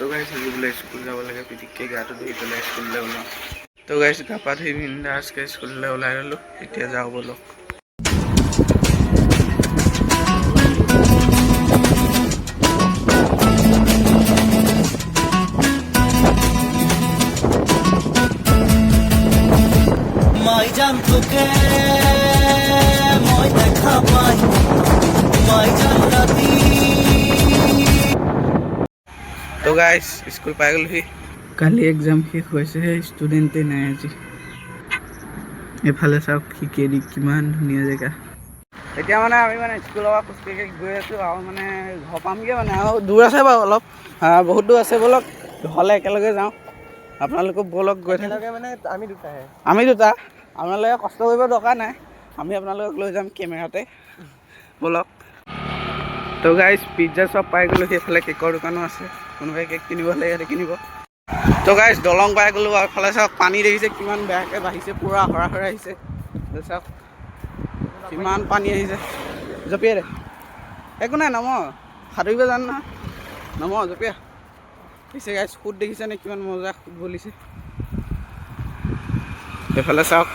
তো গাইছ আজি বোলে স্কুল যাব লাগে পিটিককৈ গাটো ধুই পেলাই স্কুললৈ ওলাওঁ তো গাইছ গা পা ধুই বিন্দাছকৈ স্কুললৈ ওলাই গ'লোঁ এতিয়া যাওঁ ব'লক মই জান তোকে মই দেখা পাই মই জান রাতি তো গাইছ স্কুল পাই গ'লোহি কালি এক্সাম শেষ হৈছেহে ষ্টুডেণ্টেই নাই আজি এইফালে চাওক শিকেৰি কিমান ধুনীয়া জেগা এতিয়া মানে আমি মানে স্কুলৰ পৰা খোজকাঢ়ি গৈ আছোঁ আৰু মানে ঘৰ পামগৈ মানে আৰু দূৰ আছে বাৰু অলপ বহুত দূৰ আছে ব'লক ঘৰলৈ একেলগে যাওঁ আপোনালোকো ব'লক গৈ থাকে মানে আমি দুটা আপোনালোকে কষ্ট কৰিব দৰকাৰ নাই আমি আপোনালোকক লৈ যাম কেমেৰাতে ব'লক তো গাইছ পিজ্জা চব পাই গ'লোঁ সেইফালে কেকৰ দোকানো আছে কোনোবাই কেক কিনিব লাগে সিহঁতে কিনিব তো গাইছ দলং পাই গ'লোঁ আৰু এইফালে চাওক পানী দেখিছে কিমান বেয়াকৈ বাঢ়িছে পূৰা হৰা হৰা আহিছে চাওক কিমান পানী আহিছে জঁপিয়াই দে একো নাই নম সাঁতুৰিব জান নহয় নম জঁপিয়া দেখিছে গাইছ সুত দেখিছেনে কিমান মজা সুত বলিছে এইফালে চাওক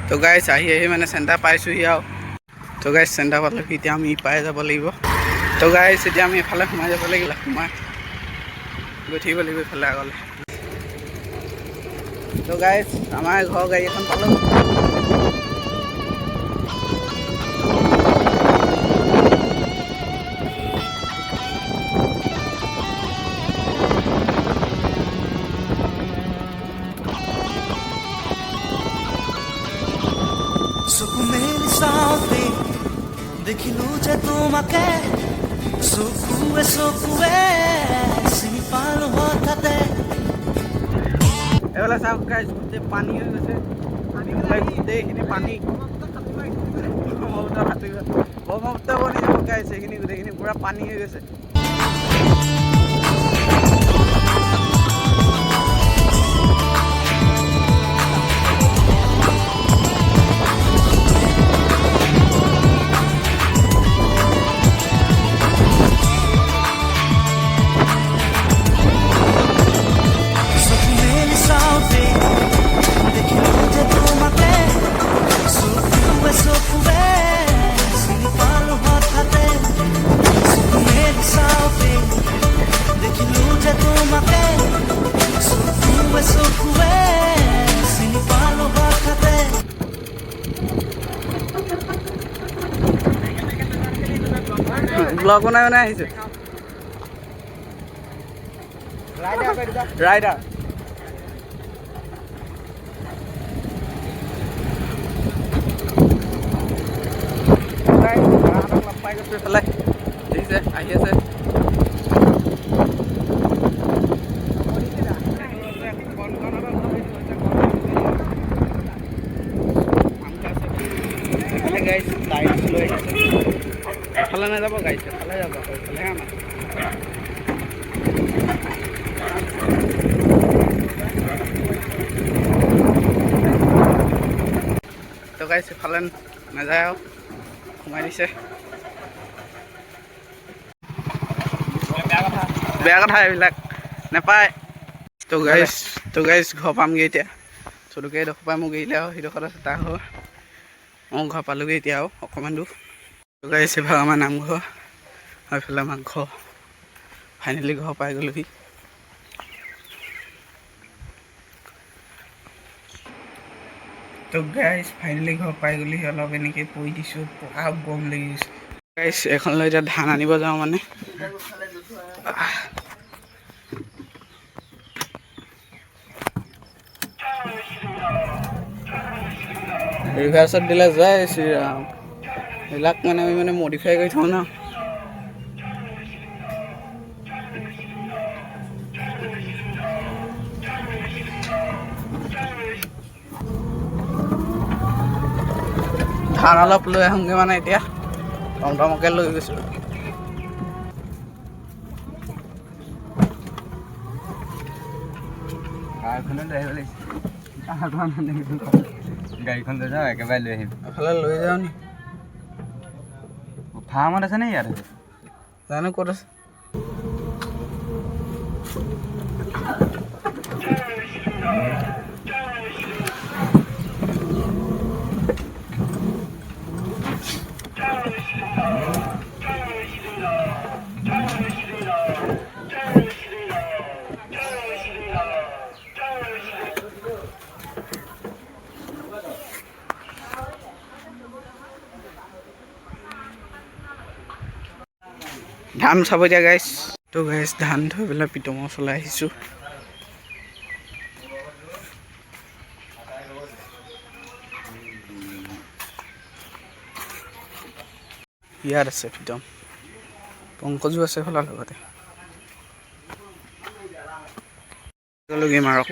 তো গাইছ আহি মানে চেণ্টাৰ পাইছোঁহি আৰু তো গাইছ চেণ্টাৰ পালেহি এতিয়া আমি পাই যাব লাগিব তো গাইছ এতিয়া আমি এফালে সোমাই যাব লাগিল সোমাই গৈ থাকিব লাগিব এইফালে আগলৈ তো গাইছ আমাৰ ঘৰৰ গাড়ী এখন পালোঁ দেখিলো যে তোমাকে চকুৱে চকুৱে চিনি পালো হঠাতে এইফালে চাওক গাইছ গোটেই পানী হৈ গৈছে গোটেইখিনি পানী ব্ৰহ্মপুত্ৰ বনি যাব গাইছ এইখিনি গোটেইখিনি পূৰা পানী হৈ গৈছে ব্লগ বনাই আহিছে ৰাইডাৰ পাই গৈছোঁ এইফালে দেখিছে আহি আছে গাইছ লাইট লৈ আহিছে এফালে নাযাব গাইছ এফালে যাব এইফালেহে আমাৰ তো গাইছ এফালে নাযায় আৰু সোমাই দিছে বেয়া কথা এইবিলাক নাপায় তো গাইছ ঘৰ পামগৈ এতিয়া চুটুকে এইডোখৰ পৰা মোক এৰিলে আৰু সেইডোখৰত আছে তাৰ ঘৰ মই ঘৰ পালোগৈ এতিয়া আৰু অকণমান দূৰ তো গাইছ এভাগ আমাৰ নামঘৰ আৰু এইফালে আমাৰ ঘৰ ফাইনেলি ঘৰ পাই গ'লোহি তো গাইছ ফাইনেলি ঘৰ পাই গ'লোহি অলপ এনেকৈ পৰি দিছোঁ পূৰা গৰম লাগি গৈছে গাইছ এখন লৈ এতিয়া ধান আনিব যাওঁ মানে ৰিভাৰ্চত দিলে যায় শ্ৰীৰাম এইবিলাক মানে আমি মানে মডিফাই কৰি থওঁ ন ধান অলপ লৈ আহোঁগৈ মানে এতিয়া টমটমকে লৈ গৈছোঁ গাড়ীখন লৈ যাওঁ একেবাৰে লৈ আহিম এফালে লৈ যাওঁ নি ফাৰ্মত আছে নে ইয়াত জানো ক'ত আছে ধান চাব এতিয়া গাইছ তো গাইছ ধান থৈ পেলাই পিতমৰ চলাই আহিছোঁ ইয়াত আছে পিতম পংকজো আছে ফলাৰ লগতে মাৰক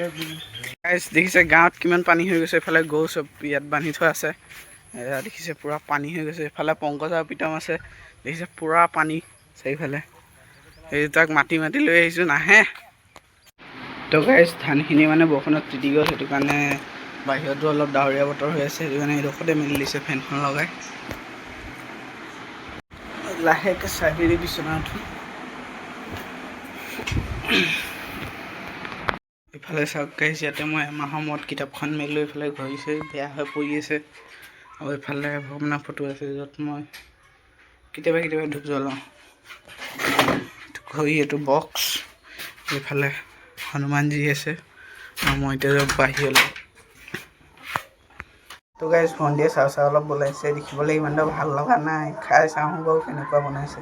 গাইছ দেখিছে গাঁৱত কিমান পানী হৈ গৈছে এইফালে গৰু চব ইয়াত বান্ধি থোৱা আছে এয়া দেখিছে পূৰা পানী হৈ গৈছে এইফালে পংকজ আৰু পিতম আছে দেখিছে পূৰা পানী চাৰিওফালে এই তাক মাতি মাতি লৈ আহিছোঁ নাহে তো গাইছ ধানখিনি মানে বৰষুণত তিতি গ'ল সেইটো কাৰণে বাহিৰতো অলপ ডাৱৰীয়া বতৰ হৈ আছে সেইটো কাৰণে এইডোখৰতে মেলি দিছে ফেনখন লগাই লাহেকৈ চাহেৰি বিচনাত ইফালে চাওক গাইছ ইয়াতে মই এমাহৰ মূৰত কিতাপখন মেলি ইফালে ঘড়ী বেয়া হৈ পৰি আছে আৰু এইফালে ভগৱানৰ ফটো আছে য'ত মই কেতিয়াবা কেতিয়াবা ধূপ জ্বলাওঁ ঘড়ী এইটো বক্স এইফালে হনুমানজী আছে আৰু মই এতিয়া যাওঁ বাহিৰলৈ তো গাইছ ভণ্টিয়ে চাউ অলপ বনাইছে দেখিবলৈ ইমান ভাল লগা নাই খাই চাওঁ বাৰু কেনেকুৱা বনাইছে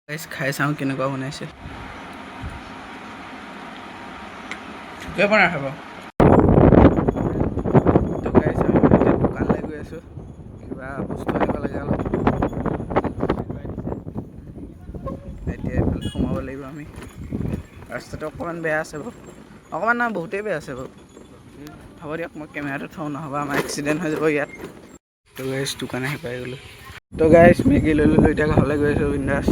গাইছ খাই চাওঁ কেনেকুৱা বনাইছে ঠিকে বনাই খাব তো গাইছ আমি এতিয়া দোকানলৈ গৈ আছোঁ কিবা বস্তু আনিব লাগে অলপ এতিয়া এইফালে সোমাব লাগিব আমি ৰাস্তাটো অকণমান বেয়া আছে বাৰু অকণমান নহয় বহুতেই বেয়া আছে বাৰু হ'ব দিয়ক মই কেমেৰাটো থওঁ নহ'বা আমাৰ এক্সিডেণ্ট হৈ যাব ইয়াত তো গাইছ দোকান আহি পাই গ'লোঁ তো গাইছ মেগী লৈ ল'লোঁ এতিয়া ঘৰলৈ গৈ আছোঁ বিন্দাছ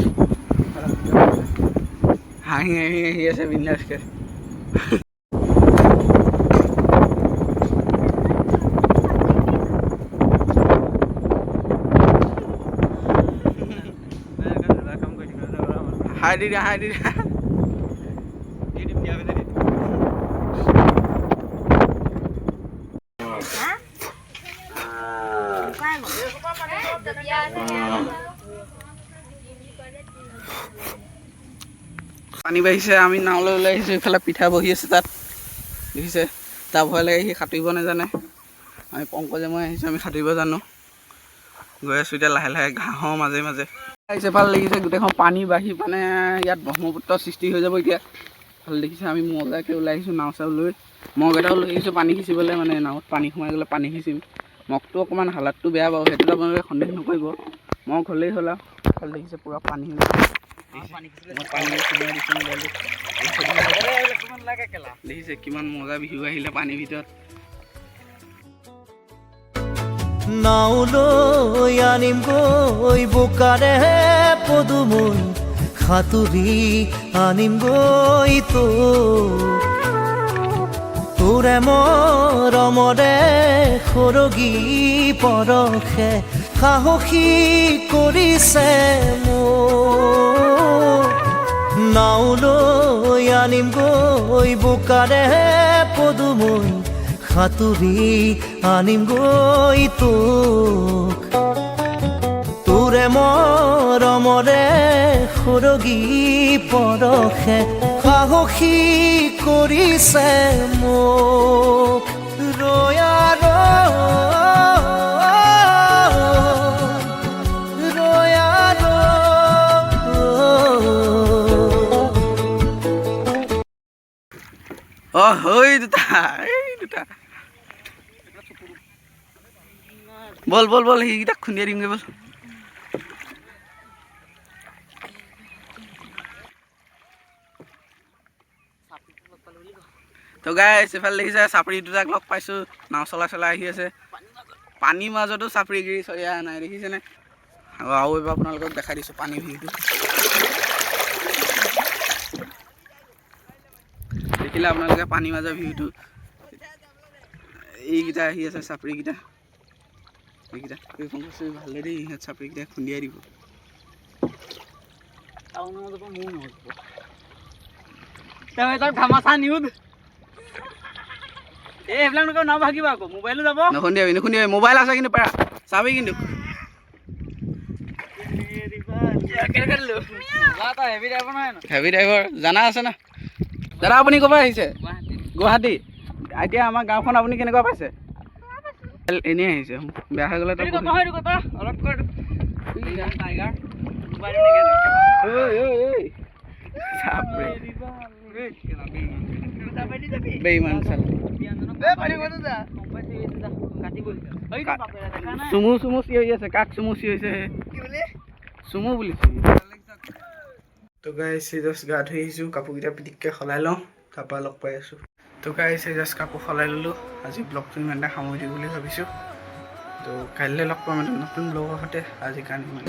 হাঁহি হাঁহি আহি আছে বিন্দাছকৈ হাই দি পানী বাঢ়িছে আমি নাওলৈ ওলাই আহিছোঁ এইফালে পিঠা বহি আছে তাত দেখিছে তাৰ ভয় লাগে সি সাঁতুৰিব নাজানে আমি পংকজে মই আহিছোঁ আমি সাঁতুৰিব জানো গৈ আছোঁ এতিয়া লাহে লাহে ঘাঁহৰ মাজে মাজে আহিছে ভাল লাগিছে গোটেইখন পানী বাঢ়ি মানে ইয়াত ব্ৰহ্মপুত্ৰৰ সৃষ্টি হৈ যাব এতিয়া ভাল দেখিছে আমি মজাকৈ ওলাই আহিছোঁ নাও চাও লৈ মগ এটাও লৈ আহিছোঁ পানী সিঁচিবলৈ মানে নাৱত পানী সোমাই গ'লে পানী সিঁচিম মগটো অকণমান হালাতটো বেয়া বাৰু সেইটো আপোনালোকে সন্দেহ নকৰিব মগ হ'লেই হ'ল আৰু ভাল দেখিছে পূৰা পানী দেখিছে কিমান মজা বিহু আহিলে পানীৰ ভিতৰত নাওলৈ আনিম গৈ বোকাৰে পদুমৈ সাঁতুৰি আনিম গৈ তোৰে মৰমৰে সৰগী পৰশে সাহসী কৰিছে মোক নাওলৈ আনিম গৈ বোকাৰে পদুমৈ সাঁতুৰি আনিম গৈ তোৰে মৰমৰে সৰগী পৰশে সাহসী কৰিছে মোক ৰয়া অ হৈ দুটা বল সেইকেইটা খুন্দিয়াই দিমগৈ বল তো গাইছ এইফালে দেখিছে চাপৰি দুটাক লগ পাইছোঁ নাও চলাই আহি আছে পানীৰ মাজতো চাপৰিগিৰি চৰিয়া নাই দেখিছেনে আৰু এইবাৰ আপোনালোকক দেখাই দিছোঁ পানী ভিউটো দেখিলে আপোনালোকে পানীৰ মাজৰ ভিউটো এইকেইটা আহি আছে চাপৰিকেইটা এইকেইটা ভালে দেই ইহঁত চাপৰিকেইটা খুন্দিয়াই দিব ঘামাচা নিউজ এইবিলাক নাও ভাগিবা আকৌ মোবাইলো যাব নুখুন্দিয়াবি মোবাইল আছে কিন্তু পাৰা চাবি কিন্তু হেভি ড্ৰাইভাৰ জানা আছে না দাদা আপুনি ক'ৰ পৰা আহিছে গুৱাহাটী এতিয়া আমাৰ গাঁওখন আপুনি কেনেকুৱা পাইছে এনেই আহিছে বেয়া হৈ গ'লে বেইমান চাল চুমু চুমু চিঞৰি আছে কাক চুমু চিঞৰিছে চুমু বুলিছে তো গাইছ জাষ্ট গা ধুই আহিছোঁ কাপোৰকেইটা পিটিককৈ সলাই লওঁ তাৰপৰা লগ পাই আছোঁ তো গাইছ জাষ্ট কাপোৰ সলাই ল'লোঁ আজি ব্লগটো ইমান এটা সামৰি দিওঁ বুলি ভাবিছোঁ তো কাইলৈ লগ পাম এটা নতুন ব্লগৰ সৈতে আজি কাৰণে ইমান